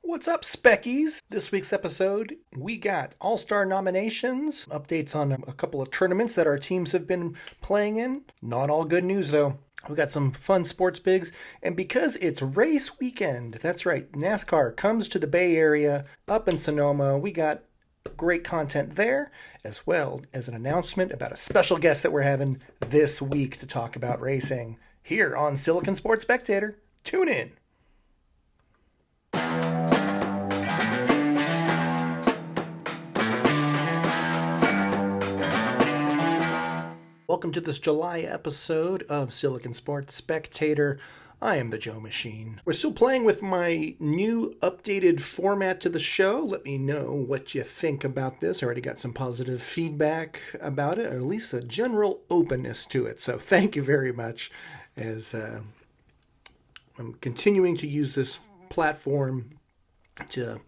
What's up, Speckies? This week's episode, we got All-Star nominations, updates on a couple of tournaments that our teams have been playing in. Not all good news, though. We got some fun sports bigs, and because it's race weekend, that's right, NASCAR comes to the Bay Area, up in Sonoma. We got great content there, as well as an announcement about a special guest that we're having this week to talk about racing here on Silicon Sports Spectator. Tune in. Welcome to this July episode of Silicon Sports Spectator. I am the Joe Machine. We're still playing with my new updated format to the show. Let me know what you think about this. I already got some positive feedback about it, or at least a general openness to it. So thank you very much, as I'm continuing to use this platform to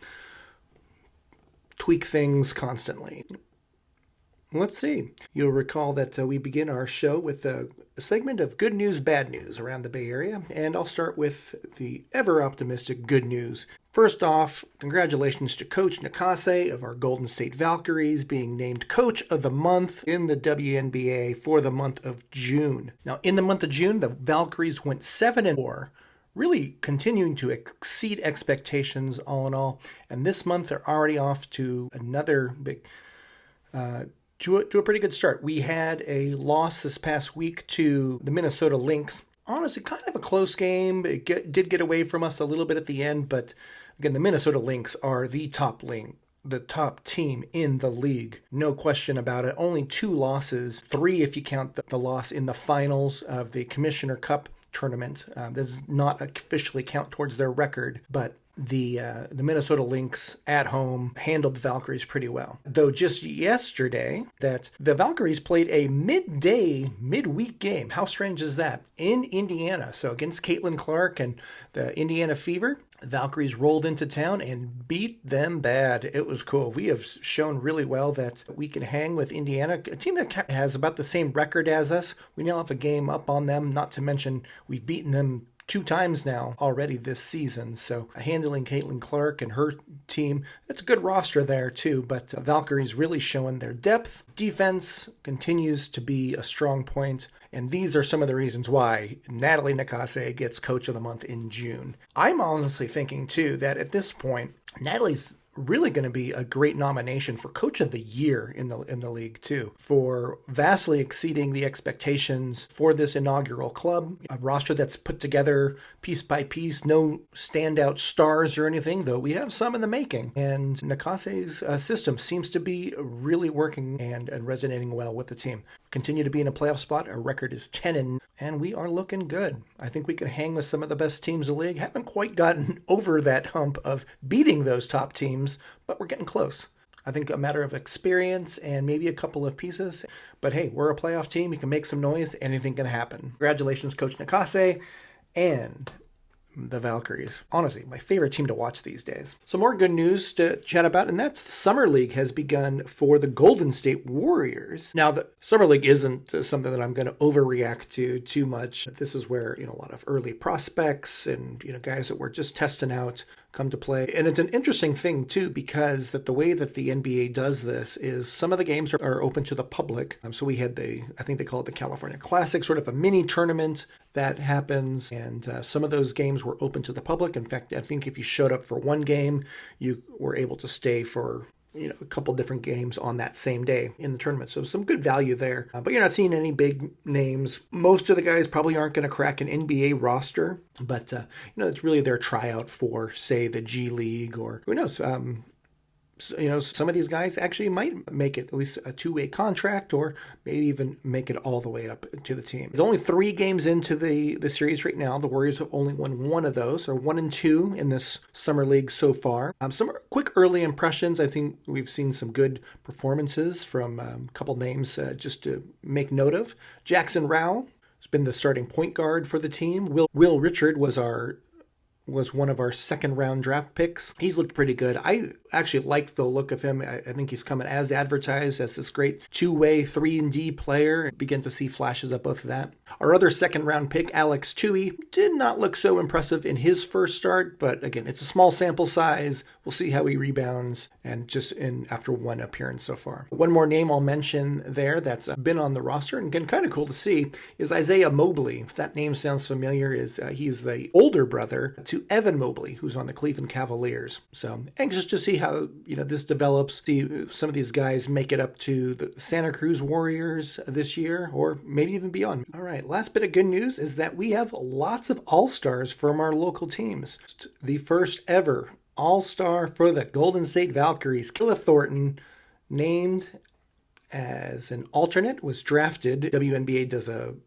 tweak things constantly. Let's see. You'll recall that we begin our show with a segment of good news, bad news around the Bay Area, and I'll start with the ever-optimistic good news. First off, congratulations to Coach Nakase of our Golden State Valkyries being named Coach of the Month in the WNBA for the month of June. Now, in the month of June, the Valkyries went 7-4, really continuing to exceed expectations all in all, and this month they're already off to another big... To a pretty good start. We had a loss this past week to the Minnesota Lynx. Honestly, kind of a close game. It did get away from us a little bit at the end, but again, the Minnesota Lynx are the top team in the league. No question about it. Only 2 losses, 3 if you count the loss in the finals of the Commissioner Cup tournament. Does not officially count towards their record, but the Minnesota Lynx at home handled the Valkyries pretty well. Though just yesterday, that the Valkyries played a midweek game. How strange is that? In Indiana. So against Caitlin Clark and the Indiana Fever, the Valkyries rolled into town and beat them bad. It was cool. We have shown really well that we can hang with Indiana, a team that has about the same record as us. We now have a game up on them, not to mention we've beaten them 2 times now already this season. So handling Caitlin Clark and her team, it's a good roster there too, but Valkyries really showing their depth. Defense continues to be a strong point, and these are some of the reasons why Natalie Nakase gets Coach of the Month in June. I'm honestly thinking too that at this point, Natalie's really going to be a great nomination for Coach of the Year in the league too, for vastly exceeding the expectations for this inaugural club. A roster that's put together piece by piece, no standout stars or anything, though we have some in the making. And Nakase's system seems to be really working and resonating well with the team. Continue to be in a playoff spot. Our record is 10-0, and we are looking good. I think we can hang with some of the best teams in the league. Haven't quite gotten over that hump of beating those top teams, but we're getting close. I think a matter of experience and maybe a couple of pieces. But hey, we're a playoff team. You can make some noise. Anything can happen. Congratulations, Coach Nakase and the Valkyries. Honestly, my favorite team to watch these days. Some more good news to chat about, and that's the Summer League has begun for the Golden State Warriors. Now, the Summer League isn't something that I'm going to overreact to too much. This is where, a lot of early prospects and, guys that we're just testing out come to play. And it's an interesting thing too, because that the way that the NBA does this is some of the games are open to the public. So we had I think they call it the California Classic, sort of a mini tournament that happens. And some of those games were open to the public. In fact, I think if you showed up for one game, you were able to stay for a couple different games on that same day in the tournament. So some good value there. But you're not seeing any big names. Most of the guys probably aren't going to crack an NBA roster. But, it's really their tryout for, say, the G League or who knows. Some of these guys actually might make it at least a 2-way contract or maybe even make it all the way up to the team. There's only 3 games into the series right now. The Warriors have only won 1 of those, or 1-2 in this Summer League so far. Some quick early impressions. I think we've seen some good performances from a couple names just to make note of. Jackson Rao has been the starting point guard for the team. Will Richard was was one of our second round draft picks. He's looked pretty good. I actually like the look of him. I think he's coming as advertised as this great two-way 3-and-D player. Begin to see flashes of both of that. Our other second round pick, Alex Chewy, did not look so impressive in his first start, but again, it's a small sample size. We'll see how he rebounds and just after one appearance so far. One more name I'll mention there that's been on the roster and again, kind of cool to see is Isaiah Mobley. If that name sounds familiar, he's the older brother to Evan Mobley, who's on the Cleveland Cavaliers. So anxious to see how this develops. See some of these guys make it up to the Santa Cruz Warriors this year, or maybe even beyond. All right, last bit of good news is that we have lots of all-stars from our local teams. The first ever all-star for the Golden State Valkyries, Kayla Thornton, named as an alternate, was drafted. WNBA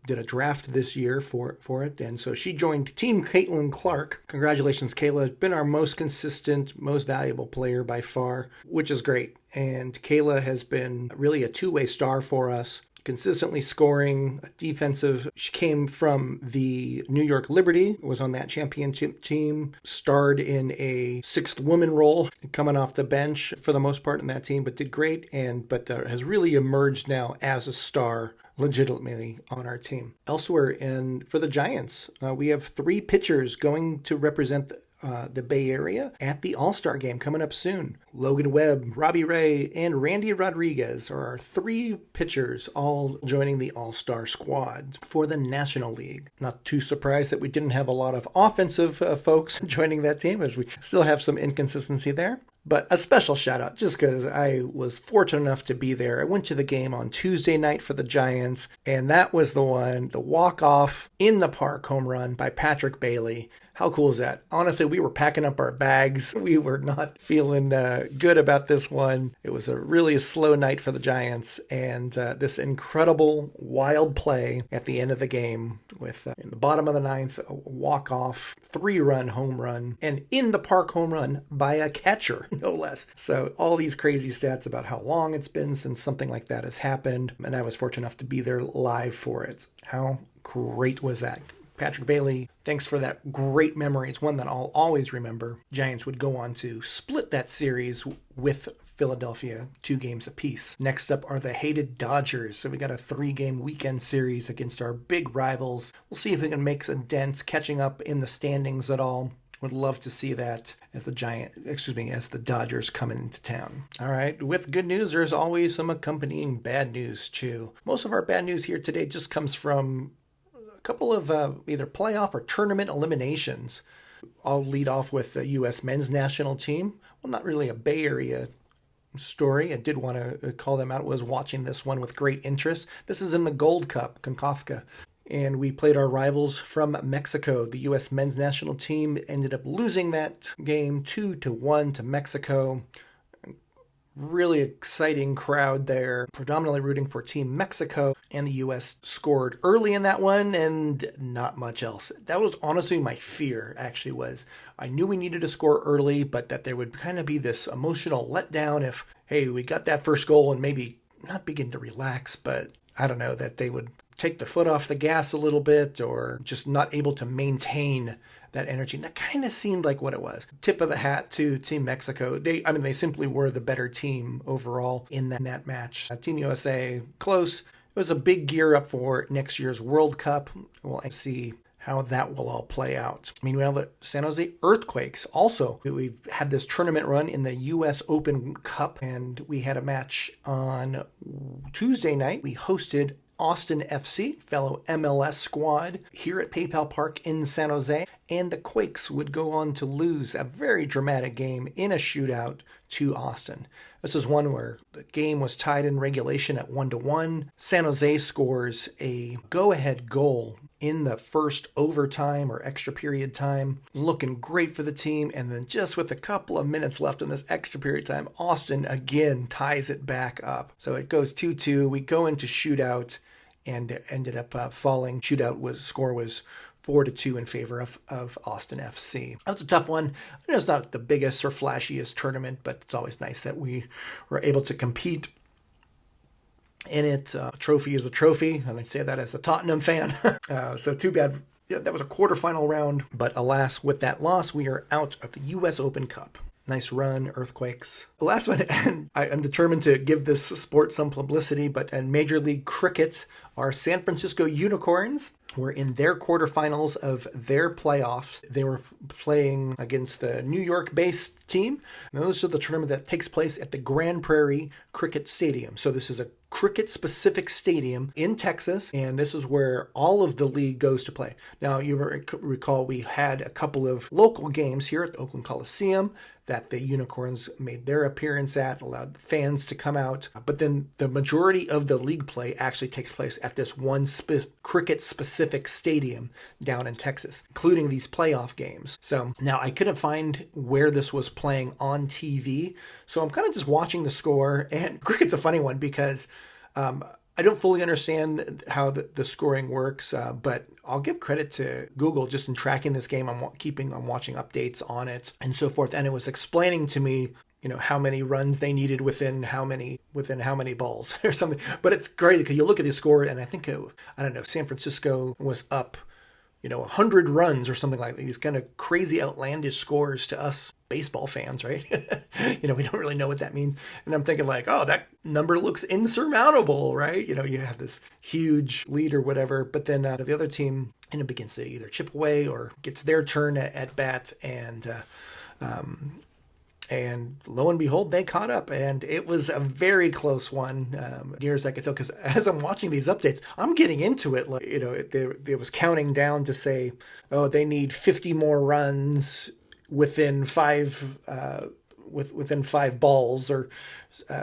did a draft this year for it, and so she joined Team Caitlin Clark. Congratulations, Kayla. Been our most consistent, most valuable player by far, which is great. And Kayla has been really a two-way star for us, consistently scoring, defensive. She came from the New York Liberty, was on that championship team, starred in a sixth woman role, coming off the bench for the most part in that team, but did great, but has really emerged now as a star legitimately on our team. Elsewhere, for the Giants, we have 3 pitchers going to represent the Bay Area at the All-Star game coming up soon. Logan Webb, Robbie Ray, and Randy Rodriguez are our 3 pitchers all joining the All-Star squad for the National League. Not too surprised that we didn't have a lot of offensive folks joining that team, as we still have some inconsistency there. But a special shout out, just because I was fortunate enough to be there. I went to the game on Tuesday night for the Giants, and that was the walk-off in the park home run by Patrick Bailey. How cool is that? Honestly, we were packing up our bags. We were not feeling good about this one. It was a really slow night for the Giants, and this incredible, wild play at the end of the game with, in the bottom of the 9th, a walk-off 3-run home run, and in the park home run by a catcher, no less. So all these crazy stats about how long it's been since something like that has happened, and I was fortunate enough to be there live for it. How great was that? Patrick Bailey, thanks for that great memory. It's one that I'll always remember. Giants would go on to split that series with Philadelphia 2 games apiece. Next up are the hated Dodgers. So we got a 3-game weekend series against our big rivals. We'll see if we can make a dent catching up in the standings at all. Would love to see that as the Dodgers coming into town. All right, with good news, there's always some accompanying bad news too. Most of our bad news here today just comes from couple of either playoff or tournament eliminations. I'll lead off with the U.S. men's national team. Well, not really a Bay Area story. I did want to call them out. Was watching this one with great interest. This is in the Gold Cup, CONCACAF. And we played our rivals from Mexico. The U.S. men's national team ended up losing that game 2-1 to Mexico. Really exciting crowd there, predominantly rooting for Team Mexico, and the U.S. scored early in that one and not much else. That was honestly my fear, actually, was I knew we needed to score early, but that there would kind of be this emotional letdown if, hey, we got that first goal and maybe not begin to relax, but I don't know, that they would take the foot off the gas a little bit or just not able to maintain that energy. And that kind of seemed like what it was. Tip of the hat to Team Mexico. They simply were the better team overall in that match. Team USA, close. It was a big gear up for next year's World Cup. We'll see how that will all play out. Meanwhile, the San Jose Earthquakes. Also, we've had this tournament run in the U.S. Open Cup, and we had a match on Tuesday night. We hosted Austin FC, fellow MLS squad, here at PayPal Park in San Jose, and the Quakes would go on to lose a very dramatic game in a shootout to Austin. This is one where the game was tied in regulation at 1-1. San Jose scores a go-ahead goal in the first overtime or extra period time, looking great for the team, and then just with a couple of minutes left in this extra period time, Austin again ties it back up. So it goes 2-2. We go into shootout, and it ended up falling. Score was 4-2 in favor of Austin FC. That was a tough one. I know it's not the biggest or flashiest tournament, but it's always nice that we were able to compete in it. A trophy is a trophy, and I say that as a Tottenham fan. So too bad Yeah, that was a quarterfinal round, but alas, with that loss, we are out of the U.S. Open Cup. Nice run, Earthquakes. The last one, and I'm determined to give this sport some publicity, but in Major League Cricket, our San Francisco Unicorns were in their quarterfinals of their playoffs. They were playing against the New York-based team. Now, this is the tournament that takes place at the Grand Prairie Cricket Stadium. So this is a cricket-specific stadium in Texas, and this is where all of the league goes to play. Now, you recall we had a couple of local games here at the Oakland Coliseum that the Unicorns made their appearance at, allowed fans to come out. But then the majority of the league play actually takes place at this one cricket-specific stadium down in Texas, including these playoff games. So now I couldn't find where this was playing on TV, so I'm kind of just watching the score. And cricket's a funny one because I don't fully understand how the scoring works, but I'll give credit to Google just in tracking this game. I'm watching updates on it and so forth. And it was explaining to me, how many runs they needed within how many balls or something. But it's great because you look at the score, and I think San Francisco was up, 100 runs or something like that. These kind of crazy, outlandish scores to us baseball fans, right? We don't really know what that means. And I'm thinking like, oh, that number looks insurmountable, right? You have this huge lead or whatever. But then the other team begins to either chip away or gets their turn at bat, and lo and behold, they caught up, and it was a very close one, near as I could tell. Because as I'm watching these updates, I'm getting into it. Like, it was counting down to say, oh, they need 50 more runs within five balls or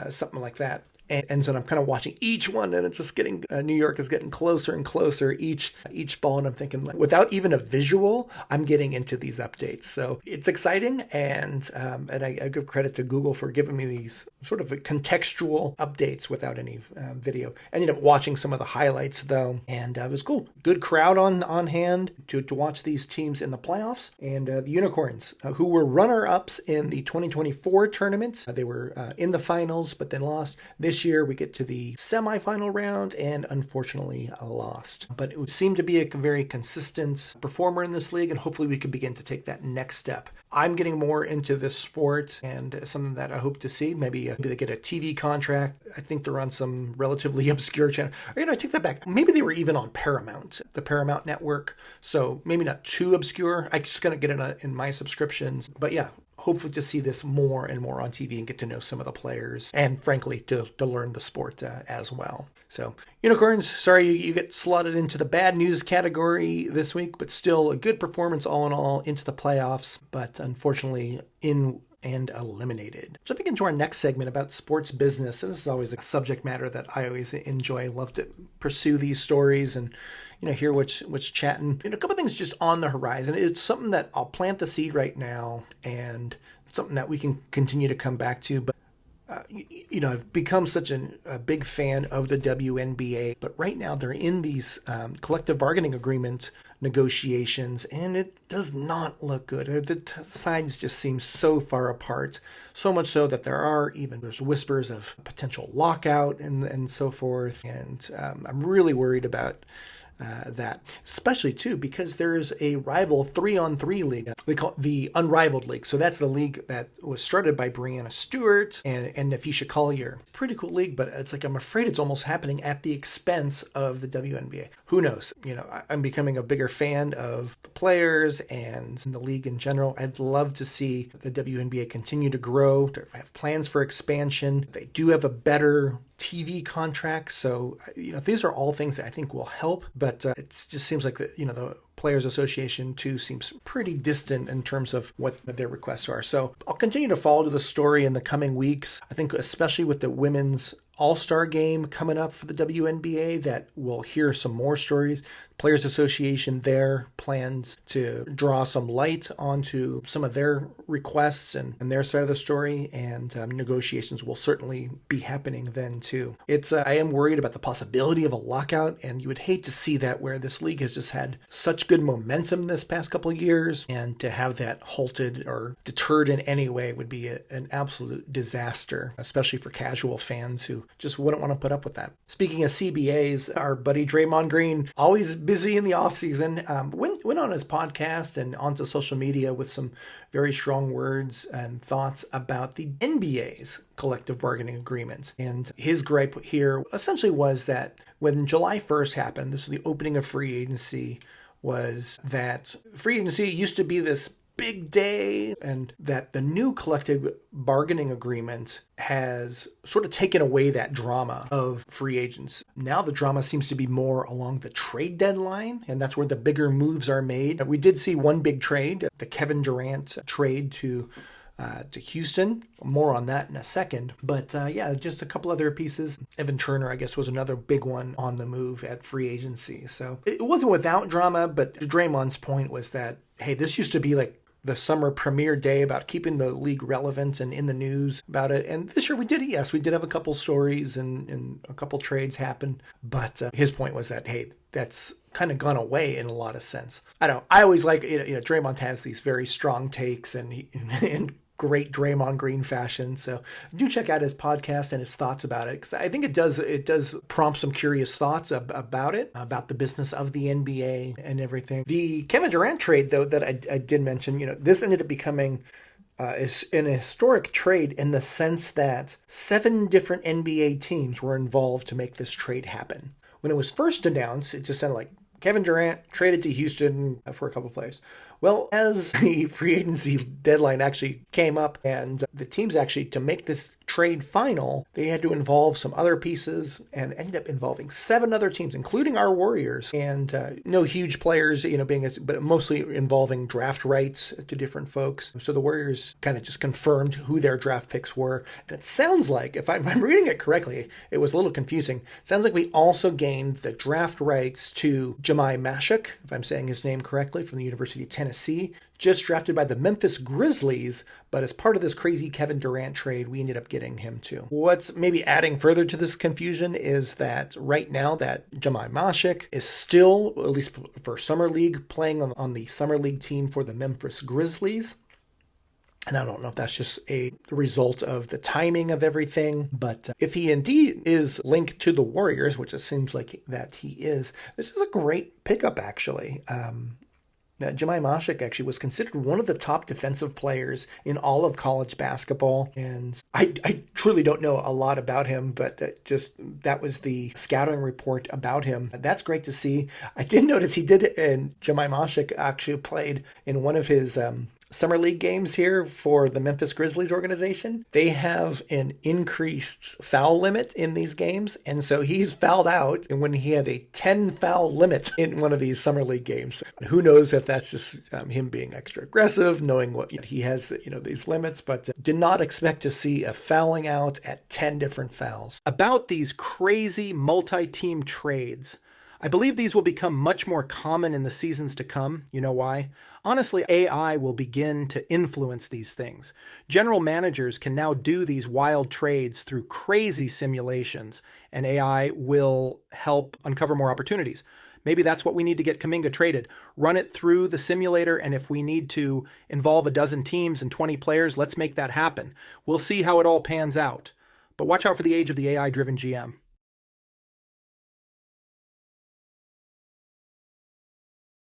something like that. And so I'm kind of watching each one, and it's just getting, New York is getting closer and closer each ball. And I'm thinking, like, without even a visual, I'm getting into these updates. So it's exciting. And I give credit to Google for giving me these sort of contextual updates without any video. I ended up watching some of the highlights though, and it was cool. Good crowd on hand to watch these teams in the playoffs. And the Unicorns, who were runner-ups in the 2024 tournament, they were in the finals, but then lost. This year we get to the semifinal round and unfortunately lost. But it seemed to be a very consistent performer in this league, and hopefully we can begin to take that next step. I'm getting more into this sport, and something that I hope to see. Maybe they get a TV contract. I think they're on some relatively obscure channel. Or, I take that back. Maybe they were even on Paramount, the Paramount network. So maybe not too obscure. I'm just going to get it in my subscriptions. But yeah, hopefully to see this more and more on TV and get to know some of the players, and frankly to learn the sport as well. So Unicorns, sorry you get slotted into the bad news category this week, but still a good performance all in all into the playoffs, but unfortunately in and eliminated. Jumping into our next segment about sports business, and this is always a subject matter that I always enjoy. Love to pursue these stories and hear what's chatting. A couple things just on the horizon. It's something that I'll plant the seed right now, and something that we can continue to come back to. But I've become such a big fan of the WNBA, but right now they're in these collective bargaining agreement negotiations, and it does not look good. The sides just seem so far apart, so much so that there's whispers of potential lockout and so forth, and I'm really worried about that, especially too because there's a rival 3-on-3 league. They call it the Unrivaled League. So that's the league that was started by Brianna Stewart and Nafisha Collier. Pretty cool league, but it's like I'm afraid it's almost happening at the expense of the WNBA. Who knows? I'm becoming a bigger fan of the players and the league in general. I'd love to see the WNBA continue to grow, to have plans for expansion. They do have a better TV contract, so these are all things that I think will help, but it just seems like the Players Association too seems pretty distant in terms of what their requests are. So I'll continue to follow the story in the coming weeks. I think especially with the women's All-Star game coming up for the WNBA, that we'll hear some more stories. Players Association there plans to draw some light onto some of their requests and their side of the story, and negotiations will certainly be happening then too. I am worried about the possibility of a lockout, and you would hate to see that, where this league has just had such good momentum this past couple of years, and to have that halted or deterred in any way would be an absolute disaster, especially for casual fans who just wouldn't want to put up with that. Speaking of CBAs, our buddy Draymond Green always busy in the offseason. Went on his podcast and onto social media with some very strong words and thoughts about the NBA's collective bargaining agreement. And his gripe here essentially was that when July 1st happened, this was the opening of free agency, was that free agency used to be this big day, and that the new collective bargaining agreement has sort of taken away that drama of free agents. Now the drama seems to be more along the trade deadline, and that's where the bigger moves are made. We did see one big trade, the Kevin Durant trade to Houston. More on that in a second. But just a couple other pieces. Evan Turner, I guess, was another big one on the move at free agency. So it wasn't without drama, but Draymond's point was that, hey, this used to be like the summer premiere day about keeping the league relevant and in the news about it. And this year we did have a couple stories and a couple trades happen. But his point was that, hey, that's kind of gone away in a lot of sense. I always like, Draymond has these very strong takes and in great Draymond Green fashion. So do check out his podcast and his thoughts about it, because I think it does prompt some curious thoughts about it, about the business of the NBA and everything. The Kevin Durant trade, though, that I did mention, this ended up becoming is an historic trade in the sense that 7 different NBA teams were involved to make this trade happen. When it was first announced, it just sounded like Kevin Durant traded to Houston for a couple of players. Well, as the free agency deadline actually came up and the teams actually, to make this trade final, they had to involve some other pieces and ended up involving 7 other teams, including our Warriors, and no huge players, but mostly involving draft rights to different folks. So the Warriors kind of just confirmed who their draft picks were. And it sounds like, if I'm reading it correctly, it was a little confusing. It sounds like we also gained the draft rights to Jemai Mashuk, if I'm saying his name correctly, from the University of Tennessee, just drafted by the Memphis Grizzlies, but as part of this crazy Kevin Durant trade, we ended up getting him too. What's maybe adding further to this confusion is that right now that Jemai Mashuk is still, at least for Summer League, playing on the Summer League team for the Memphis Grizzlies. And I don't know if that's just a result of the timing of everything, but if he indeed is linked to the Warriors, which it seems like that he is, this is a great pickup, actually. Jemai Mashuk actually was considered one of the top defensive players in all of college basketball. And I truly don't know a lot about him, but that was the scouting report about him. That's great to see. I did notice and Jemai Mashuk actually played in one of his Summer League games here for the Memphis Grizzlies organization. They have an increased foul limit in these games, and so he's fouled out and when he had a 10 foul limit in one of these Summer League games. Who knows if that's just him being extra aggressive, knowing what he has, these limits, but did not expect to see a fouling out at 10 different fouls. About these crazy multi-team trades, I believe these will become much more common in the seasons to come. You know why? Honestly, AI will begin to influence these things. General managers can now do these wild trades through crazy simulations, and AI will help uncover more opportunities. Maybe that's what we need to get Kuminga traded. Run it through the simulator, and if we need to involve a dozen teams and 20 players, let's make that happen. We'll see how it all pans out. But watch out for the age of the AI-driven GM.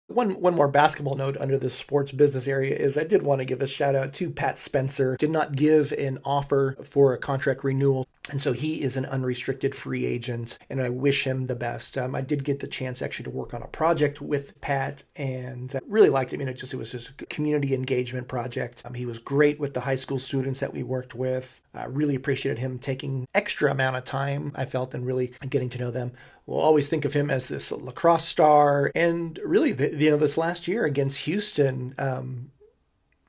One more basketball note under the sports business area is I did want to give a shout out to Pat Spencer. Did not give an offer for a contract renewal, and so he is an unrestricted free agent, and I wish him the best. I did get the chance actually to work on a project with Pat and really liked him. It was just a community engagement project. He was great with the high school students that we worked with. I really appreciated him taking extra amount of time, I felt, and really getting to know them. We'll always think of him as this lacrosse star, and really, this last year against Houston,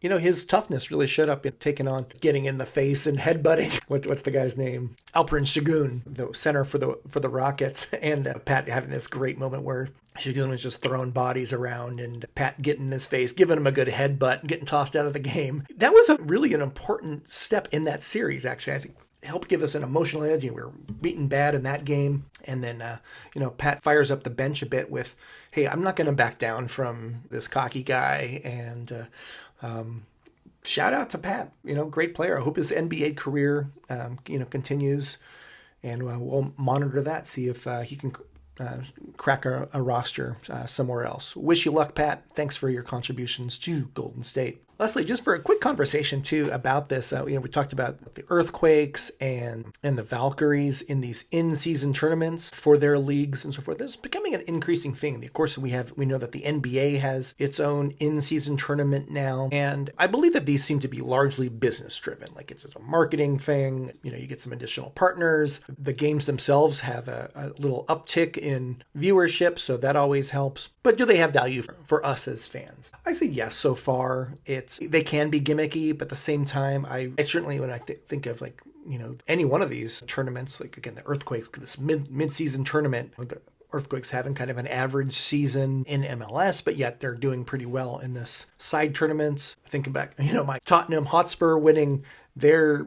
his toughness really showed up in taking on, getting in the face and headbutting. What's the guy's name? Alperen Şengün, the center for the Rockets, and Pat having this great moment where Şengün was just throwing bodies around, and Pat getting in his face, giving him a good headbutt, and getting tossed out of the game. That was really an important step in that series, actually. I think helped give us an emotional edge. We were beaten bad in that game. And then, Pat fires up the bench a bit with, hey, I'm not going to back down from this cocky guy. And shout out to Pat, great player. I hope his NBA career, continues. And we'll monitor that, see if he can crack a roster somewhere else. Wish you luck, Pat. Thanks for your contributions to Golden State. Leslie, just for a quick conversation too about this, we talked about the Earthquakes and the Valkyries in these in-season tournaments for their leagues and so forth. This is becoming an increasing thing. Of course, we know that the NBA has its own in-season tournament now, and I believe that these seem to be largely business-driven. Like it's a marketing thing. You get some additional partners. The games themselves have a little uptick in viewership, so that always helps. But do they have value for us as fans? I say yes so far. They can be gimmicky, but at the same time, I certainly, when I think of any one of these tournaments, like again, the Earthquakes, this mid-season tournament, the Earthquakes having kind of an average season in MLS, but yet they're doing pretty well in this side tournaments. Think back, my Tottenham Hotspur winning their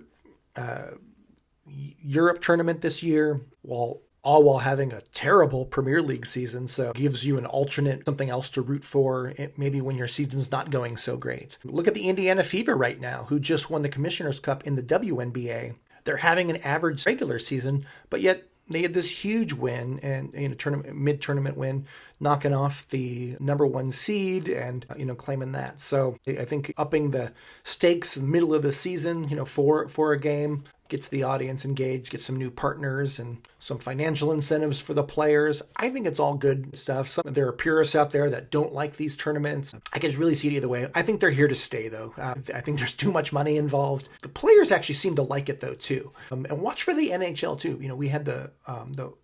Europe tournament this year, all while having a terrible Premier League season. So it gives you an alternate, something else to root for, maybe when your season's not going so great. Look at the Indiana Fever right now, who just won the Commissioner's Cup in the WNBA. They're having an average regular season, but yet they had this huge win and mid-tournament win, knocking off the number 1 seed and claiming that. So I think upping the stakes in the middle of the season, for a game, gets the audience engaged, gets some new partners and some financial incentives for the players. I think it's all good stuff. There are purists out there that don't like these tournaments. I can really see it either way. I think they're here to stay, though. I think there's too much money involved. The players actually seem to like it, though, too. And watch for the NHL, too. We had the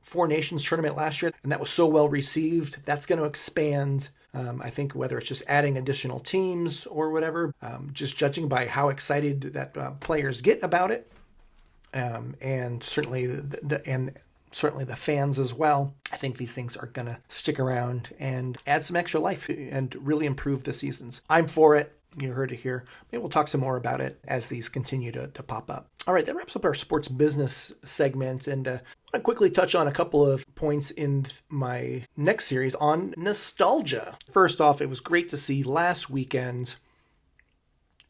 Four Nations tournament last year, and that was so well received. That's going to expand. I think whether it's just adding additional teams or whatever, just judging by how excited that players get about it. And certainly the fans as well. I think these things are going to stick around and add some extra life and really improve the seasons. I'm for it. You heard it here. Maybe we'll talk some more about it as these continue to pop up. All right, that wraps up our sports business segment. And I want to quickly touch on a couple of points in my next series on nostalgia. First off, it was great to see last weekend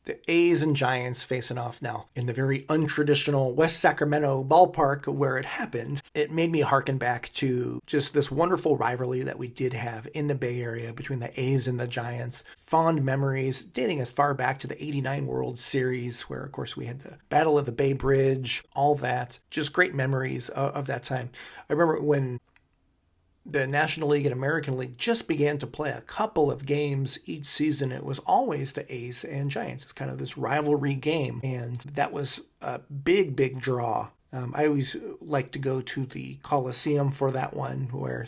the A's and Giants facing off now in the very untraditional West Sacramento ballpark where it happened. It made me harken back to just this wonderful rivalry that we did have in the Bay Area between the A's and the Giants. Fond memories dating as far back to the '89 World Series where, of course, we had the Battle of the Bay Bridge, all that. Just great memories of that time. I remember when the National League and American League just began to play a couple of games each season. It was always the A's and Giants. It's kind of this rivalry game, and that was a big, big draw. I always like to go to the Coliseum for that one, where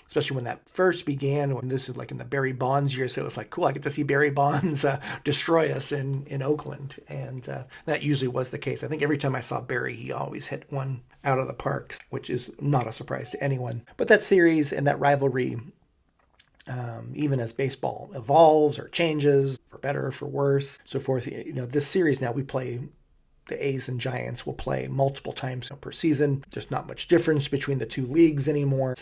especially when that first began, when this is like in the Barry Bonds year, so it was like, cool, I get to see Barry Bonds destroy us in Oakland, and that usually was the case. I think every time I saw Barry, he always hit one out of the park, which is not a surprise to anyone. But that series and that rivalry, even as baseball evolves or changes, for better or for worse, so forth, this series now we play. The A's and Giants will play multiple times per season. There's not much difference between the two leagues anymore.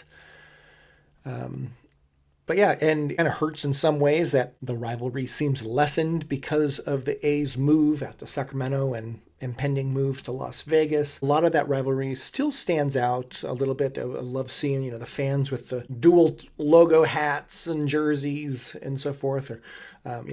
But yeah, and it kind of hurts in some ways that the rivalry seems lessened because of the A's move out to Sacramento and impending move to Las Vegas. A lot of that rivalry still stands out a little bit. I love seeing, the fans with the dual logo hats and jerseys and so forth, or,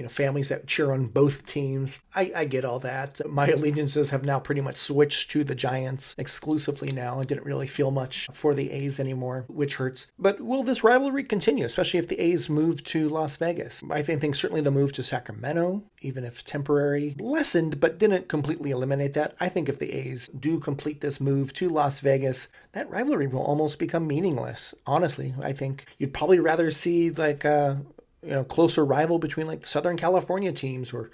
families that cheer on both teams. I get all that. My allegiances have now pretty much switched to the Giants exclusively now. I didn't really feel much for the A's anymore, which hurts. But will this rivalry continue, especially if the A's move to Las Vegas? I think certainly the move to Sacramento, even if temporary, lessened, but didn't completely eliminate that. I think if the A's do complete this move to Las Vegas, that rivalry will almost become meaningless. Honestly, I think you'd probably rather see like a closer rival between like the Southern California teams or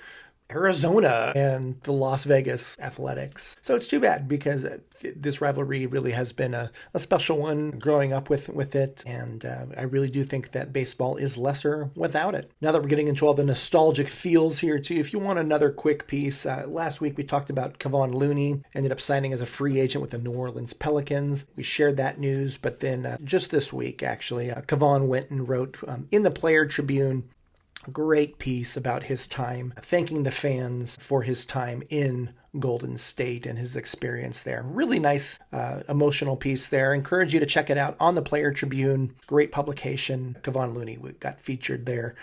Arizona and the Las Vegas Athletics. So it's too bad because this rivalry really has been a special one growing up with it. And I really do think that baseball is lesser without it. Now that we're getting into all the nostalgic feels here too, if you want another quick piece, last week we talked about Kevon Looney, ended up signing as a free agent with the New Orleans Pelicans. We shared that news, but then just this week actually, Kevon went and wrote in the Player Tribune great piece about his time, thanking the fans for his time in Golden State and his experience there. Really nice emotional piece there. Encourage you to check it out on the Player Tribune. Great publication. Kevon Looney got featured there,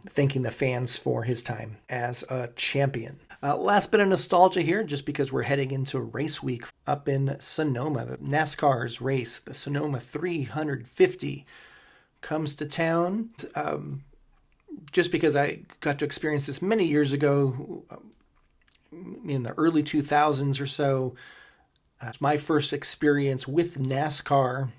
thanking the fans for his time as a champion. Last bit of nostalgia here, just because we're heading into race week up in Sonoma. The NASCAR's race, the Sonoma 350, comes to town. Just because I got to experience this many years ago, in the early 2000s or so. It's my first experience with NASCAR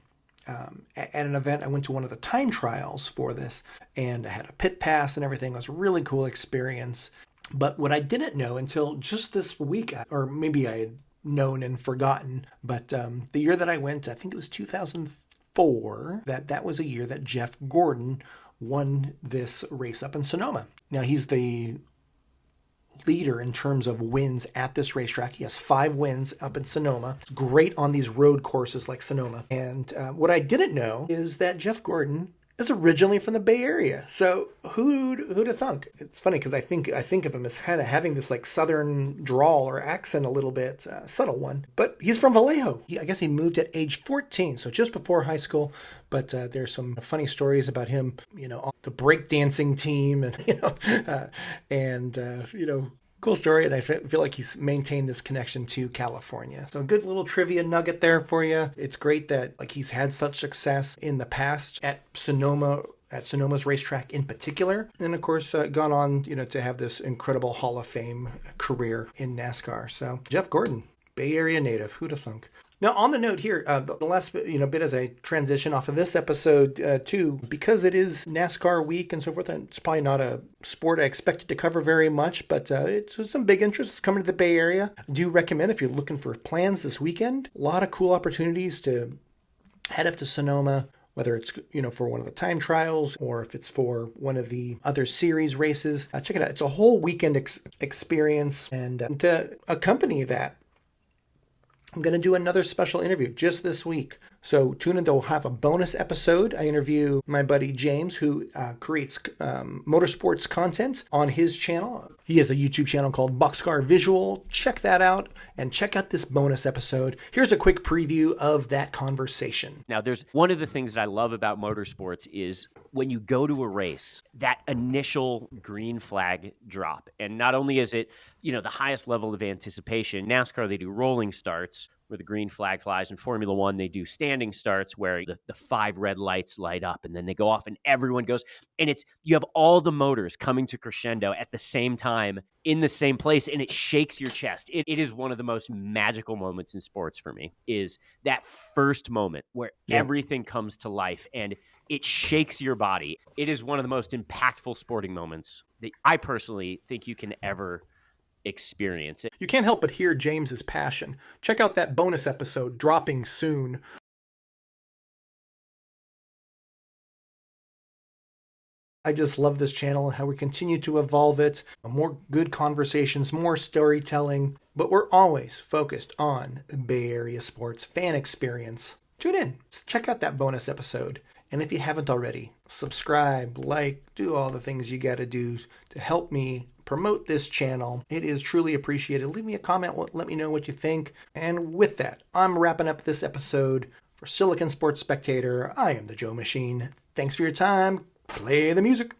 at an event. I went to one of the time trials for this, and I had a pit pass and everything. It was a really cool experience. But what I didn't know until just this week, or maybe I had known and forgotten, but the year that I went, I think it was 2004, that was a year that Jeff Gordon won this race up in Sonoma. Now, he's the leader in terms of wins at this racetrack. He has 5 wins up in Sonoma. It's great on these road courses like Sonoma. And what I didn't know is that Jeff Gordon is originally from the Bay Area. So who'd have thunk? It's funny because I think of him as kind of having this like southern drawl or accent a little bit, subtle one. But he's from Vallejo. I guess he moved at age 14, so just before high school. But there's some funny stories about him, on the breakdancing team, and cool story. And I feel like he's maintained this connection to California. So a good little trivia nugget there for you. It's great that he's had such success in the past at Sonoma's racetrack in particular. And of course, gone on, to have this incredible Hall of Fame career in NASCAR. So Jeff Gordon, Bay Area native, who'd have thunk? Now, on the note here, the last bit as I transition off of this episode too, because it is NASCAR week and so forth, and it's probably not a sport I expected to cover very much, but it's some big interest coming to the Bay Area. I do recommend if you're looking for plans this weekend, a lot of cool opportunities to head up to Sonoma, whether it's, for one of the time trials or if it's for one of the other series races. Check it out. It's a whole weekend experience, and to accompany that, I'm going to do another special interview just this week. So tune in, they'll have a bonus episode. I interview my buddy James, who creates motorsports content on his channel. He has a YouTube channel called Boxcar Visual. Check that out and check out this bonus episode. Here's a quick preview of that conversation. Now, there's one of the things that I love about motorsports is when you go to a race, that initial green flag drop. And not only is it, the highest level of anticipation, NASCAR, they do rolling starts where the green flag flies. In Formula One, they do standing starts where the 5 red lights light up and then they go off and everyone goes. And you have all the motors coming to crescendo at the same time in the same place, and it shakes your chest. It is one of the most magical moments in sports for me, is that first moment where everything comes to life and it shakes your body. It is one of the most impactful sporting moments that I personally think you can ever experience it. You can't help but hear James's passion. Check out that bonus episode dropping soon. I just love this channel and how we continue to evolve it. More good conversations, more storytelling, but we're always focused on Bay Area sports fan experience. Tune in, check out that bonus episode. And if you haven't already, subscribe, do all the things you got to do to help me promote this channel. It is truly appreciated. Leave me a comment. Let me know what you think. And with that, I'm wrapping up this episode. For Silicon Sports Spectator, I am the Joe Machine. Thanks for your time. Play the music.